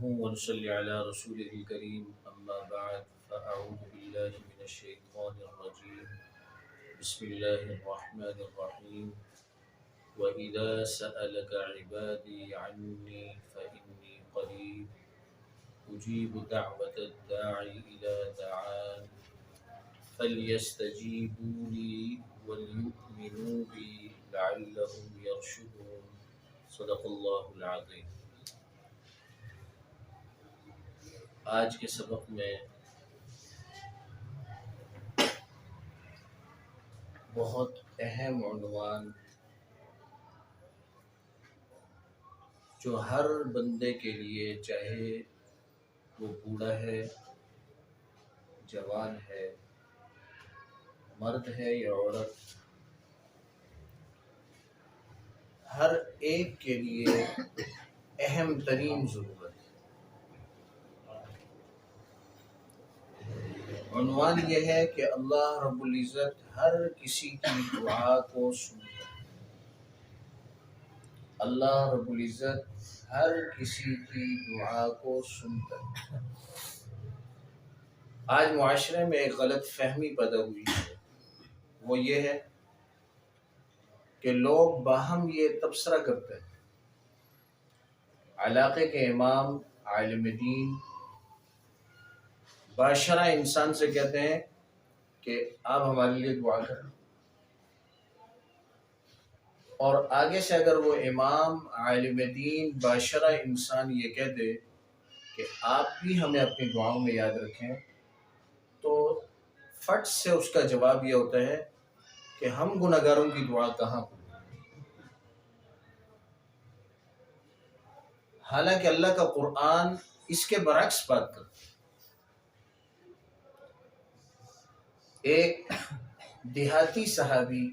ونصلي على رسوله الكريم أما بعد فأعوذ بالله من الشيطان الرجيم بسم الله الرحمن الرحيم وإذا سألك عبادي عني فإني قريب أجيب دعوة الداعي إذا دعان فليستجيبوا لي وليؤمنوا بي لعلهم يرشدون صدق اللہ العظیم۔ آج کے سبق میں بہت اہم عنوان جو ہر بندے کے لیے، چاہے وہ بوڑھا ہے، جوان ہے، مرد ہے یا عورت، ہر ایک کے لیے اہم ترین ضرورت ہے۔ عنوان یہ ہے کہ اللہ رب العزت ہر کسی کی دعا کو سنتا ہے۔ اللہ رب العزت ہر کسی کی دعا کو سنتا ہے۔ آج معاشرے میں ایک غلط فہمی پیدا ہوئی ہے، وہ یہ ہے کہ لوگ باہم یہ تبصرہ کرتے ہیں، علاقے کے امام، عالم دین، باشرہ انسان سے کہتے ہیں کہ آپ ہمارے لیے دعا کریں، اور آگے سے اگر وہ امام، عالم دین، باشرہ انسان یہ کہہ دے کہ آپ بھی ہمیں اپنی دعاؤں میں یاد رکھیں، تو فٹ سے اس کا جواب یہ ہوتا ہے کہ ہم گناہگاروں کی دعا کہاں پڑھیں۔ حالانکہ اللہ کا قرآن اس کے برعکس بات کرتا ہے۔ ایک دیہاتی صحابی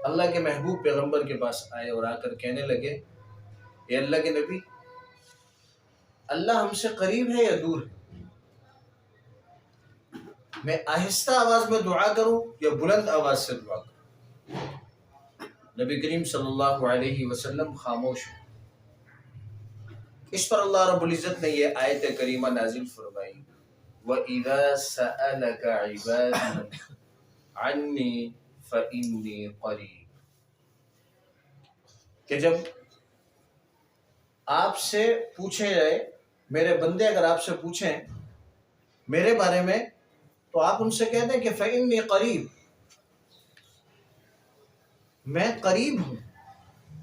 اللہ کے محبوب پیغمبر کے پاس آئے اور آ کر کہنے لگے، اے اللہ کے نبی، اللہ ہم سے قریب ہے یا دور ہے؟ میں آہستہ آواز میں دعا کروں یا بلند آواز سے دعا کروں؟ نبی کریم صلی اللہ علیہ وسلم خاموش ہو۔ اس پر اللہ رب العزت نے یہ آیت کریمہ نازل فرمائی، وَإِذَا سَأَلَكَ عِبَادِي عَنِّي فَإِنِّي قَرِيبٌ، کہ جب آپ سے پوچھے جائے، میرے بندے اگر آپ سے پوچھیں میرے بارے میں، تو آپ ان سے کہہ دیں کہ فَإِنِّي قَرِيب، میں قریب ہوں،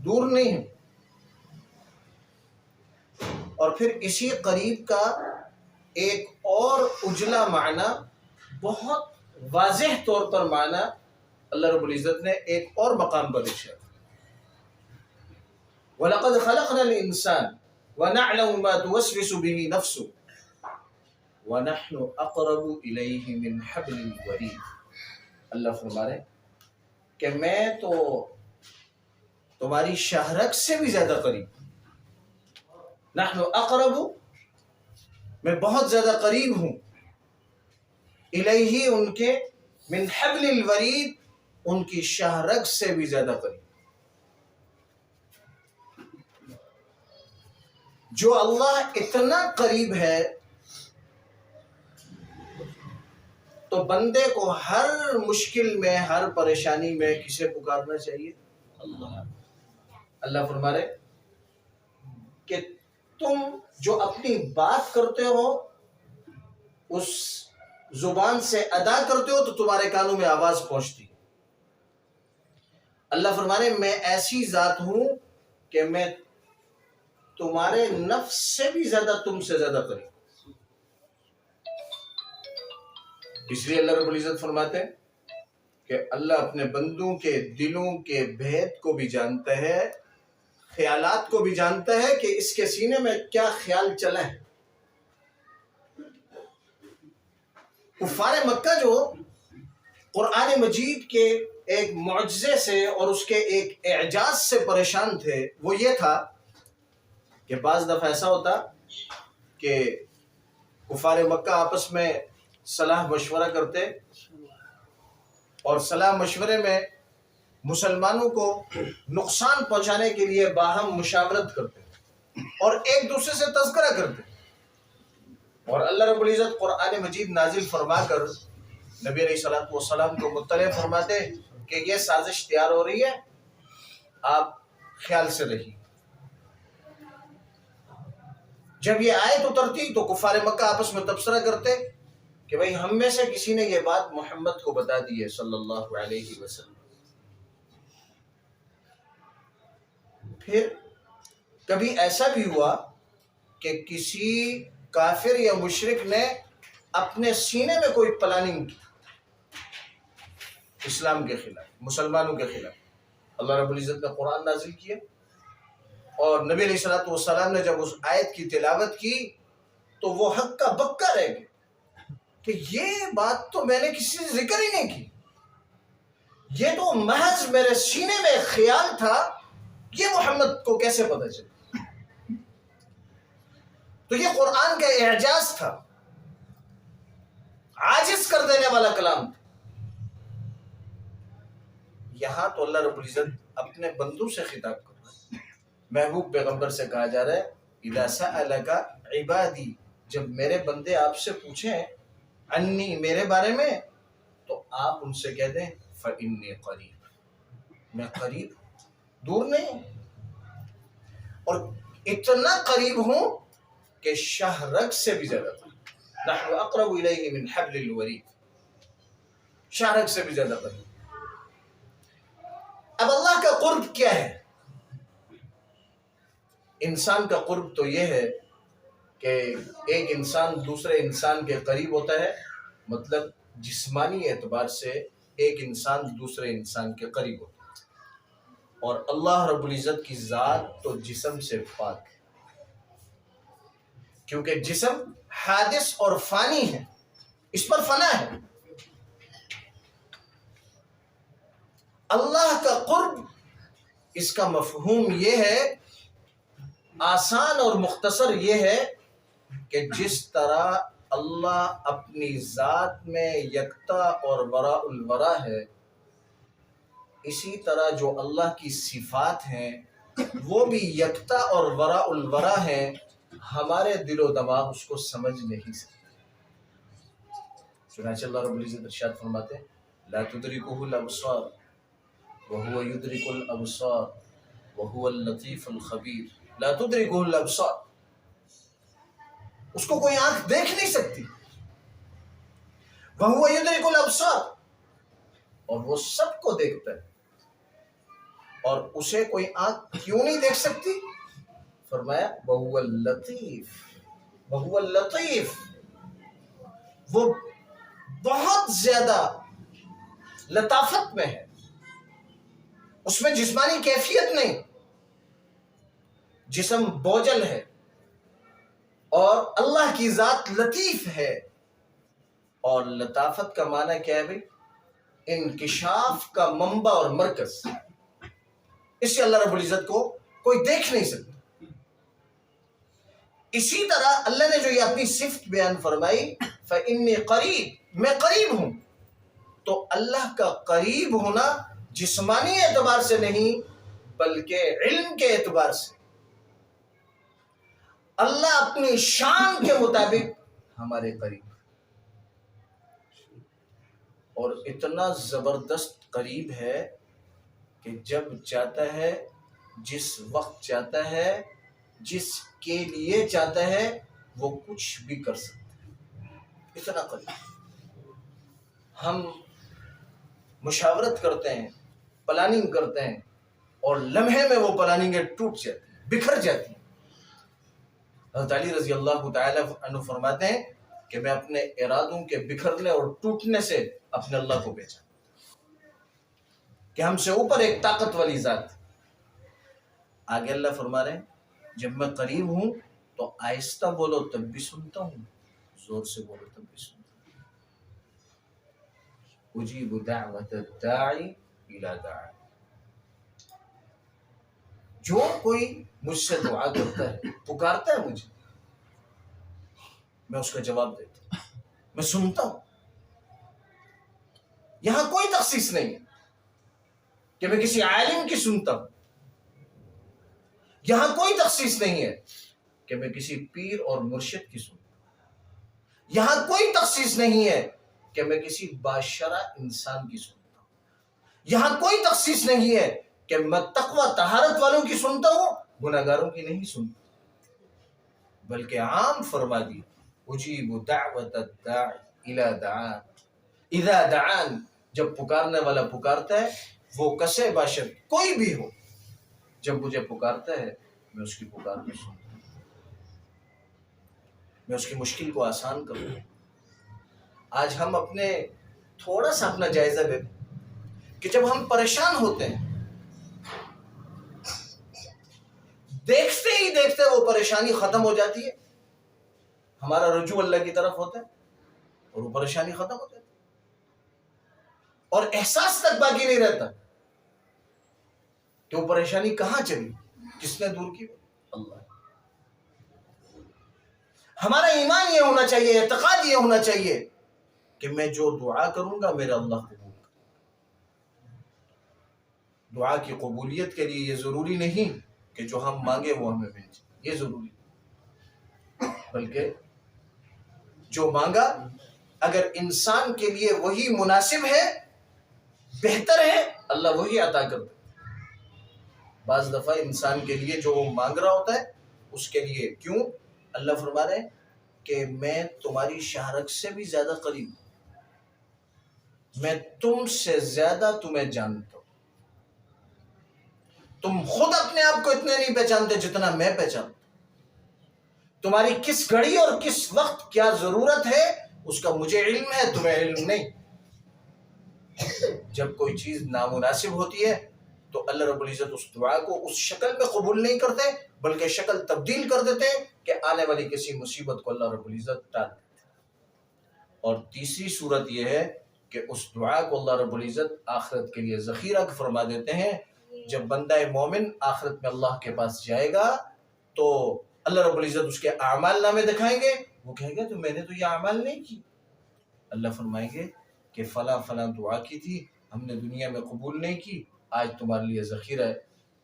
دور نہیں ہوں۔ اور پھر اسی قریب کا ایک اور اجلا معنی، بہت واضح طور پر معنی اللہ رب العزت نے ایک اور مقام پر ارشاد، وَلَقَدْ خَلَقْنَا الْإِنسَانَ وَنَعْلَمُ مَا تُوَسْوِسُ بِهِ نَفْسُهُ وَنَحْنُ أَقْرَبُ إِلَيْهِ مِنْ حَبْلِ الْوَرِيدِ۔ اللہ فرما رہے کہ میں تو تمہاری شاہرگ سے بھی زیادہ قریب ہوں، نحن اقرب، میں بہت زیادہ قریب ہوں، الیہ، ان کے، من حبل الورید، ان کی شاہرگ سے بھی زیادہ قریب۔ جو اللہ اتنا قریب ہے تو بندے کو ہر مشکل میں، ہر پریشانی میں کسے پکارنا چاہیے؟ اللہ۔ اللہ فرما رہے کہ تم جو اپنی بات کرتے ہو اس زبان سے ادا کرتے ہو تو تمہارے کانوں میں آواز پہنچتی ہے۔ اللہ فرما رہے میں ایسی ذات ہوں کہ میں تمہارے نفس سے بھی زیادہ، تم سے زیادہ قریب۔ اس لیے اللہ رب العزت فرماتے ہیں کہ اللہ اپنے بندوں کے دلوں کے بھید کو بھی جانتا ہے، خیالات کو بھی جانتا ہے کہ اس کے سینے میں کیا خیال چلا ہے۔ کفار مکہ جو قرآن مجید کے ایک معجزے سے اور اس کے ایک اعجاز سے پریشان تھے، وہ یہ تھا کہ بعض دفعہ ایسا ہوتا کہ کفار مکہ آپس میں صلاح مشورہ کرتے، اور صلاح مشورے میں مسلمانوں کو نقصان پہنچانے کے لیے باہم مشاورت کرتے ہیں۔ اور ایک دوسرے سے تذکرہ کرتے. اور اللہ رب العزت قرآن مجید نازل فرما کر نبی علیہ السلام کو مطلع فرماتے کہ یہ سازش تیار ہو رہی ہے، آپ خیال سے رہیے. جب یہ آیت اترتی تو کفار مکہ آپس میں تبصرہ کرتے کہ بھئی ہم میں سے کسی نے یہ بات محمد کو بتا دی ہے صلی اللہ علیہ وسلم. پھر کبھی ایسا بھی ہوا کہ کسی کافر یا مشرک نے اپنے سینے میں کوئی پلاننگ کی اسلام کے خلاف، مسلمانوں کے خلاف. اللہ رب العزت نے قرآن نازل کیا اور نبی علیہ السلام نے جب اس آیت کی تلاوت کی تو وہ حق کا بکا رہ گئے کہ یہ بات تو میں نے کسی سے ذکر ہی نہیں کی، یہ تو محض میرے سینے میں خیال تھا، یہ محمد کو کیسے پتہ چلا؟ تو یہ قرآن کا اعجاز تھا، عاجز کر دینے والا کلام تھا. یہاں تو اللہ رب العزت اپنے بندوں سے خطاب کر رہا ہے، محبوب پیغمبر سے کہا جا رہا ہے اذا سألک عبادی، جب میرے بندے آپ سے پوچھیں انی، میرے بارے میں، تو آپ ان سے کہہ دیں فإنی قریب، میں قریب دور نہیں ہوں، اور اتنا قریب ہوں کہ شہرگ سے بھی زیادہ قریب. نحن اقرب الیہ من حبل الورید، شہرگ سے بھی زیادہ قریب. اب اللہ کا قرب کیا ہے؟ انسان کا قرب تو یہ ہے کہ ایک انسان دوسرے انسان کے قریب ہوتا ہے، مطلب جسمانی اعتبار سے ایک انسان دوسرے انسان کے قریب ہوتا ہے. اور اللہ رب العزت کی ذات تو جسم سے پاک ہے، کیونکہ جسم حادث اور فانی ہے، اس پر فنا ہے. اللہ کا قرب، اس کا مفہوم یہ ہے، آسان اور مختصر یہ ہے کہ جس طرح اللہ اپنی ذات میں یکتا اور وراء الورا ہے، اسی طرح جو اللہ کی صفات ہیں وہ بھی یکتا اور وراء الورا ہیں. ہمارے دل و دماغ اس کو سمجھ نہیں سکتے. چنانچہ اللہ رب العزت ارشاد فرماتے ہیں لا تدرکہ الابصار وهو يدرك الابصار وهو اللطيف الخبیر. لا تدرکہ الابصار، اس کو کوئی آنکھ دیکھ نہیں سکتی. وهو يدرك الابصار، اور وہ سب کو دیکھتا ہے. اور اسے کوئی آنکھ کیوں نہیں دیکھ سکتی؟ فرمایا وهو اللطیف، وهو اللطیف، وہ بہت زیادہ لطافت میں ہے، اس میں جسمانی کیفیت نہیں، جسم بوجھل ہے. اور اللہ کی ذات لطیف ہے. اور لطافت کا معنی کیا ہے بھائی؟ انکشاف کا منبع اور مرکز. اس سے اللہ رب العزت کو کوئی دیکھ نہیں سکتا. اسی طرح اللہ نے جو یہ اپنی صفت بیان فرمائی فإنی قریب، میں قریب ہوں، تو اللہ کا قریب ہونا جسمانی اعتبار سے نہیں بلکہ علم کے اعتبار سے. اللہ اپنی شان کے مطابق ہمارے قریب، اور اتنا زبردست قریب ہے کہ جب چاہتا ہے، جس وقت چاہتا ہے، جس کے لیے چاہتا ہے، وہ کچھ بھی کر سکتا ہے. اتنا قریب. ہم مشاورت کرتے ہیں، پلاننگ کرتے ہیں، اور لمحے میں وہ پلاننگیں ٹوٹ جاتی ہیں، بکھر جاتی ہیں. حضرت علی رضی اللہ تعالی عنہ فرماتے ہیں کہ میں اپنے ارادوں کے بکھرنے اور ٹوٹنے سے اپنے اللہ کو بیچا کہ ہم سے اوپر ایک طاقت والی ذات. آگے اللہ فرما رہے ہیں جب میں قریب ہوں تو آہستہ بولو تب بھی سنتا ہوں، زور سے بولو تب بھی سنتا ہوں. اجیب دعوت الداعی الی دعا، جو کوئی مجھ سے دعا کرتا ہے، پکارتا ہے مجھے، میں اس کا جواب دیتا ہوں، میں سنتا ہوں. یہاں کوئی تخصیص نہیں ہے کہ میں کسی عالم کی سنتا ہوں، یہاں کوئی تخصیص نہیں ہے کہ میں کسی پیر اور مرشد کی سنوں، یہاں کوئی تخصیص نہیں ہے کہ میں کسی باشرہ انسان کی سنتا ہوں، یہاں کوئی تخصیص نہیں ہے کہ میں تقوی طہارت والوں کی سنتا ہوں، گناہگاروں کی نہیں سنتا، بلکہ عام فرما دی اجیب دعوت الداعی الی دعان، اذا دعان، جب پکارنے والا پکارتا ہے، وہ کسے باشر کوئی بھی ہو، جب مجھے پکارتا ہے میں اس کی پکار کو سنتا ہوں، میں اس کی مشکل کو آسان کروں۔ آج ہم اپنے تھوڑا سا اپنا جائزہ لیں کہ جب ہم پریشان ہوتے ہیں، دیکھتے ہی دیکھتے وہ پریشانی ختم ہو جاتی ہے، ہمارا رجوع اللہ کی طرف ہوتا ہے اور وہ پریشانی ختم ہو جاتی ہے، اور احساس تک باقی نہیں رہتا کہ وہ پریشانی کہاں چلی، کس نے دور کی؟ اللہ۔ ہمارا ایمان یہ ہونا چاہیے، اعتقاد یہ ہونا چاہیے کہ میں جو دعا کروں گا میرا اللہ قبول کرے۔ دعا کی قبولیت کے لیے یہ ضروری نہیں کہ جو ہم مانگے وہ ہمیں مل جائے، یہ ضروری نہیں، بلکہ جو مانگا اگر انسان کے لیے وہی مناسب ہے، بہتر ہے، اللہ وہی عطا کرتا ہے۔ بعض دفعہ انسان کے لیے جو وہ مانگ رہا ہوتا ہے اس کے لیے، کیوں اللہ فرما رہے ہیں کہ میں تمہاری شہرک سے بھی زیادہ قریب ہوں، میں تم سے زیادہ تمہیں جانتا ہوں، تم خود اپنے آپ کو اتنے نہیں پہچانتے جتنا میں پہچانتا ہوں، تمہاری کس گھڑی اور کس وقت کیا ضرورت ہے اس کا مجھے علم ہے، تمہیں علم نہیں۔ جب کوئی چیز نامناسب ہوتی ہے تو اللہ رب العزت اس دعا کو اس شکل میں قبول نہیں کرتے بلکہ شکل تبدیل کر دیتے ہیں کہ آنے والی کسی مصیبت کو اللہ رب العزت ٹال دیتے ہیں۔ اور تیسری صورت یہ ہے کہ اس دعا کو اللہ رب العزت آخرت کے لیے ذخیرہ فرما دیتے ہیں۔ جب بندہ مومن آخرت میں اللہ کے پاس جائے گا تو اللہ رب العزت اس کے اعمال نامے دکھائیں گے، وہ کہیں گے تو میں نے تو یہ اعمال نہیں کی، اللہ فرمائیں گے کہ فلاں فلاں دعا کی تھی، ہم نے دنیا میں قبول نہیں کی، آج تمہارے لیے ذخیرہ ہے۔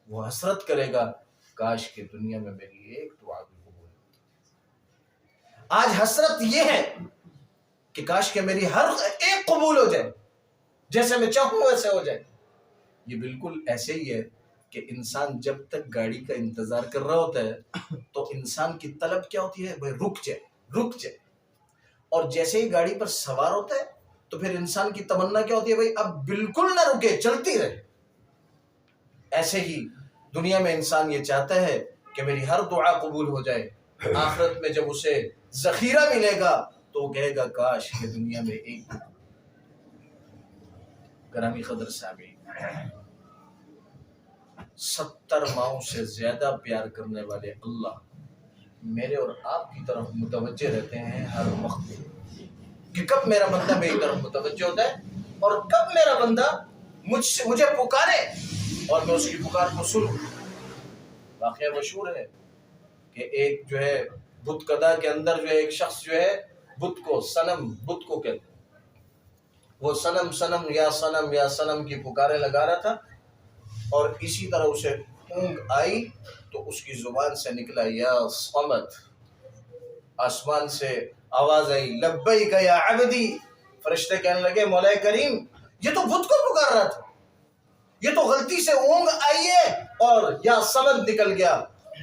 وہ حسرت کرے گا کاش کہ دنیا میں میری ایک دعا بھی قبول ہوتی۔ آج حسرت یہ ہے کہ کاش کہ میری ہر ایک قبول ہو جائے، جیسے میں چاہوں ویسے ہو جائے۔ یہ بالکل ایسے ہی ہے کہ انسان جب تک گاڑی کا انتظار کر رہا ہوتا ہے تو انسان کی طلب کیا ہوتی ہے؟ بھائی رک جائے، رک جائے، اور جیسے ہی گاڑی پر سوار ہوتا ہے تو پھر انسان کی تمنا کیا ہوتی ہے؟ بھائی اب بالکل نہ رکے، چلتی رہے۔ ایسے ہی دنیا میں انسان یہ چاہتا ہے کہ میری ہر دعا قبول ہو جائے، آخرت میں جب اسے ذخیرہ ملے گا تو وہ کہے گا کاش کہ دنیا میں ایک۔ گرامی قدر سامعین، 70 ماہوں سے زیادہ پیار کرنے والے اللہ میرے اور آپ کی طرف متوجہ رہتے ہیں ہر وقت، کہ کب میرا بندہ میری طرف متوجہ ہوتا ہے اور کب میرا بندہ مجھے پکارے اور میں اس کی پکار کو سنوں۔ واقعہ مشہور ہے کہ ایک جو ہے بت کدا کے اندر جو ہے ایک شخص جو ہے بت کو صنم، بت کو کہتے ہیں، وہ صنم صنم یا صنم یا صنم کی پکارے لگا رہا تھا، اور اسی طرح اسے اونگ آئی تو اس کی زبان سے نکلا یا صمد، آسمان سے آواز آئی لبیک یا عبدی، فرشتے کہنے لگے مولا کریم یہ تو بت کو پکار رہا تھا، یہ تو غلطی سے اونگ آئی ہے اور یا صمد نکل گیا۔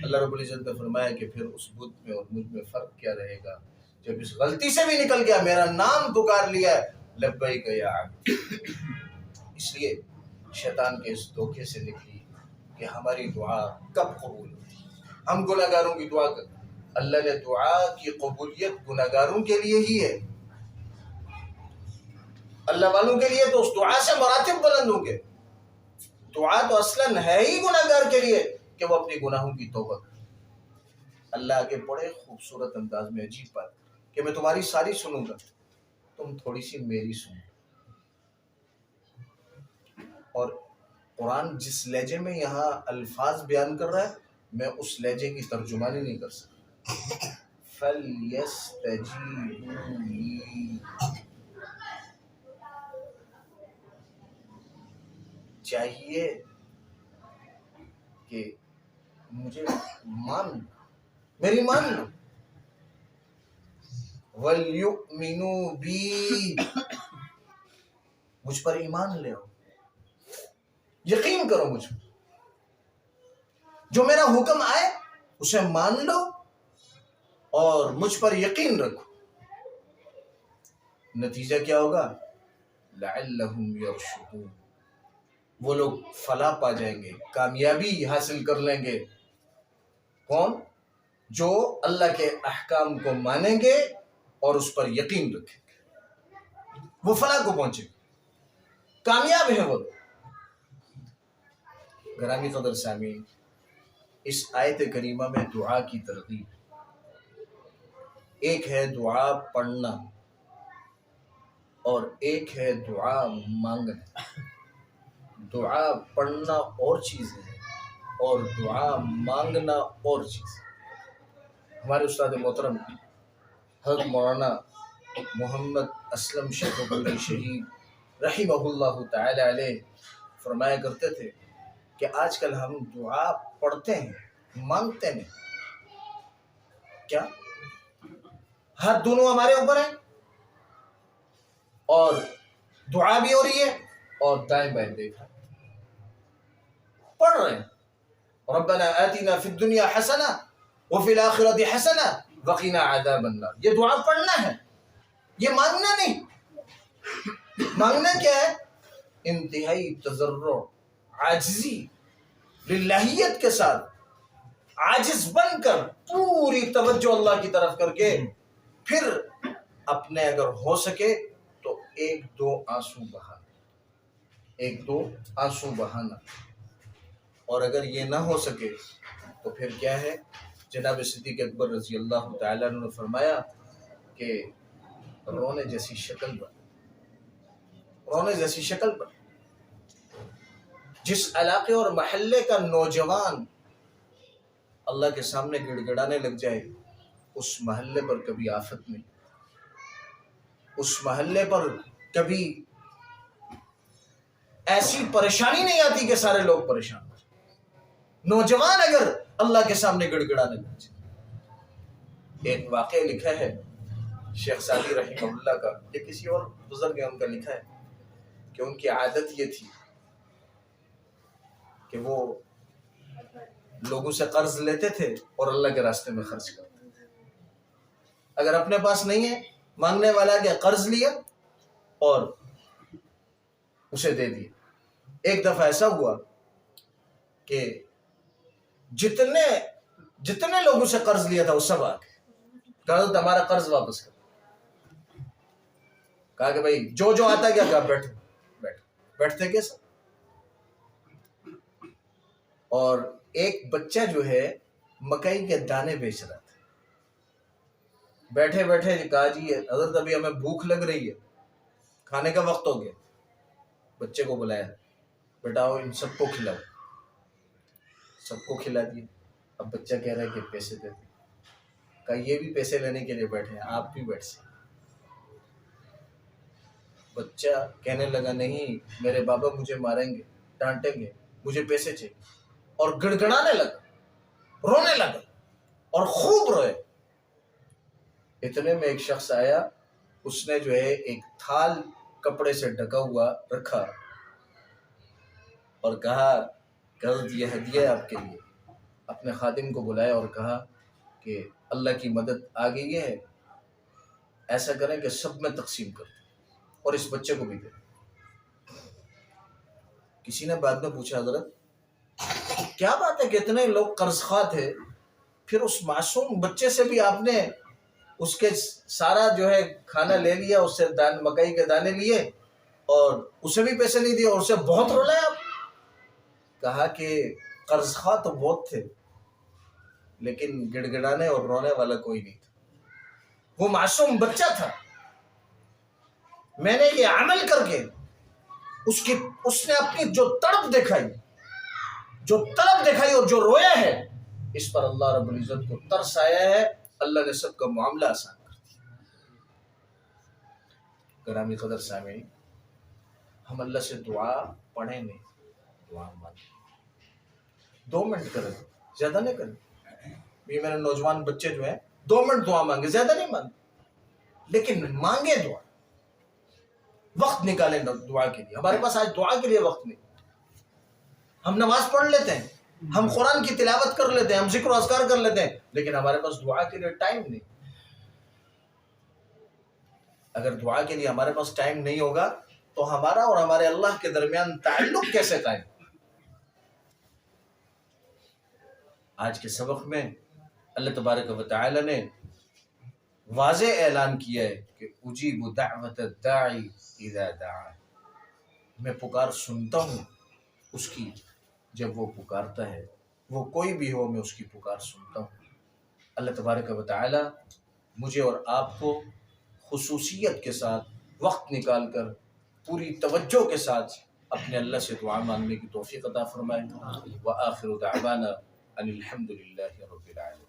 اللہ رب العزت نے فرمایا کہ پھر اس بت میں اور مجھ میں فرق کیا رہے گا؟ جب اس غلطی سے بھی نکل گیا، میرا نام پکار لیا لبیک یا عبدی۔ اس لیے شیطان کے اس دھوکے سے نکلی کہ ہماری دعا کب قبول ہوتی، ہم گناہ گاروں کی دعا کرتے، اللہ نے دعا کی قبولیت گناہ گاروں کے لیے ہی ہے، اللہ والوں کے لیے تو اس دعا سے مراتب بلند ہوں گے۔ دعا تو اصلاً ہے ہی گناہ گار کے لیے کہ وہ اپنی گناہوں کی توبہ کرے۔ اللہ آگے بڑے خوبصورت انداز میں عجیب بات کہ میں تمہاری ساری سنوں گا، تم تھوڑی سی میری سنو۔ اور قرآن جس لہجے میں یہاں الفاظ بیان کر رہا ہے میں اس لہجے کی ترجمانی نہیں کر سکتا۔ فَلْيَسْتَجِيبُوا لِي، چاہیے کہ مجھے مان لو، میری مان لو. وَلْيُؤْمِنُوا بِي، مجھ پر ایمان لے آؤ، یقین کرو مجھ پر، جو میرا حکم آئے اسے مان لو اور مجھ پر یقین رکھو. نتیجہ کیا ہوگا؟ لعلہم یرشدون، وہ لوگ فلاح پا جائیں گے، کامیابی حاصل کر لیں گے. کون؟ جو اللہ کے احکام کو مانیں گے اور اس پر یقین رکھیں گے، وہ فلاح کو پہنچے گے، کامیاب ہیں وہ. گرامی قدر سامعین، اس آیت کریمہ میں دعا کی ترغیب. ایک ہے دعا پڑھنا اور ایک ہے دعا مانگنا. دعا پڑھنا اور چیز ہے اور دعا مانگنا اور چیز ہے. ہمارے استاد محترم حضرت مولانا محمد اسلم شیخ گولی شہید رحمہ اللہ تعالی علیہ فرمایا کرتے تھے کہ آج کل ہم دعا پڑھتے ہیں، مانگتے نہیں. کیا ہاتھ دونوں ہمارے اوپر ہیں اور دعا بھی ہو رہی ہے اور دائیں بائیں دیکھا پڑھ رہے ہیں. ربنا آتنا فی الدنیا حسنہ وفی الآخرۃ حسنہ وقنا عذاب النار. یہ دعا پڑھنا ہے، یہ مانگنا نہیں. مانگنا کیا ہے؟ انتہائی تضرع، عاجزی، للہیت کے ساتھ عاجز بن کر پوری توجہ اللہ کی طرف کر کے پھر اپنے اگر ہو سکے تو ایک دو آنسو بہانا، ایک دو آنسو بہانا. اور اگر یہ نہ ہو سکے تو پھر کیا ہے؟ جناب صدیق اکبر رضی اللہ تعالیٰ عنہ نے فرمایا کہ رونے جیسی شکل پر، رونے جیسی شکل پر. جس علاقے اور محلے کا نوجوان اللہ کے سامنے گڑ گڑانے لگ جائے، اس محلے پر کبھی آفت نہیں، اس محلے پر کبھی ایسی پریشانی نہیں آتی کہ سارے لوگ پریشان ہو. نوجوان اگر اللہ کے سامنے گڑ گڑانے لگ جائے. ایک واقعہ لکھا ہے شیخ سعدی رحمہ اللہ کا، یا کسی اور بزرگ نے ان کا لکھا ہے کہ ان کی عادت یہ تھی کہ وہ لوگوں سے قرض لیتے تھے اور اللہ کے راستے میں خرچ کرتے تھے. اگر اپنے پاس نہیں ہے، مانگنے والا کے قرض لیا اور اسے دے دیا. ایک دفعہ ایسا ہوا کہ جتنے لوگوں سے قرض لیا تھا وہ سب آ گئے، کہا تو ہمارا قرض واپس کر. کہا کہ بھائی جو جو آتا گیا، کہا بیٹھو بیٹھو. بیٹھتے کیسے؟ اور ایک بچہ جو ہے مکئی کے دانے بیچ رہا تھا. بیٹھے بیٹھے کہا جی حضرت ابھی ہمیں بھوک لگ رہی ہے، کھانے کا وقت ہو گیا. بچے کو بلایا، بیٹا آؤ ان سب کو کھلاؤ. سب کو کھلا دیا. اب بچہ کہہ رہا ہے کہ پیسے دے دیں. کہا یہ بھی پیسے لینے کے لیے بیٹھے ہیں، آپ بھی بیٹھ سکتے. بچہ کہنے لگا نہیں، میرے بابا مجھے ماریں گے، ڈانٹیں گے، مجھے پیسے چاہیے. اور گڑ گڑانے لگا، رونے لگا اور خوب روئے. اتنے میں ایک شخص آیا، اس نے جو ہے ایک تھال کپڑے سے ڈھکا ہوا رکھا اور کہا کہ یہ ہدیہ ہے آپ کے لیے. اپنے خادم کو بلایا اور کہا کہ اللہ کی مدد آ گئی ہے، ایسا کریں کہ سب میں تقسیم کر دیں اور اس بچے کو بھی دیں. کسی نے بعد میں پوچھا حضرت کیا بات ہے کہ اتنے لوگ قرض خواہ تھے، پھر اس معصوم بچے سے بھی آپ نے اس کے سارا جو ہے کھانا لے لیا، اس سے مکئی کے دانے لیے اور اسے بھی پیسے نہیں دیے اور اسے بہت رولایا آپ؟ کہا کہ قرض خواہ تو بہت تھے لیکن گڑ گڑانے اور رونے والا کوئی نہیں تھا. وہ معصوم بچہ تھا. میں نے یہ عمل کر کے اس نے اپنی جو تڑپ دکھائی اور جو رویا ہے، اس پر اللہ رب العزت کو ترس آیا ہے. اللہ نے سب کا معاملہ آسان کر دیا. گرامی قدر سامعین، ہم اللہ سے دعا پڑھیں نہیں، دعا مانگیں. 2 منٹ کریں زیادہ نہیں کریں. یہ میرے نوجوان بچے جو ہیں 2 منٹ دعا مانگے، زیادہ نہیں مانگے، لیکن مانگے دعا، وقت نکالیں دعا کے لیے. ہمارے پاس آج دعا کے لیے وقت نہیں. ہم نماز پڑھ لیتے ہیں، ہم قرآن کی تلاوت کر لیتے ہیں، ہم ذکر و اذکار کر لیتے ہیں، لیکن ہمارے پاس دعا کے لیے ٹائم نہیں. اگر دعا کے لیے ہمارے پاس ٹائم نہیں ہوگا تو ہمارا اور ہمارے اللہ کے درمیان تعلق کیسے قائم؟ آج کے سبق میں اللہ تبارک و تعالی نے واضح اعلان کیا ہے کہ اجیب دعوت الداعی اذا دعا، میں پکار سنتا ہوں اس کی جب وہ پکارتا ہے. وہ کوئی بھی ہو، میں اس کی پکار سنتا ہوں. اللہ تبارک و تعالی مجھے اور آپ کو خصوصیت کے ساتھ وقت نکال کر پوری توجہ کے ساتھ اپنے اللہ سے دعا مانگنے کی توفیق عطا فرمائے. وآخر دعوانا ان الحمد للہ رب العالمین.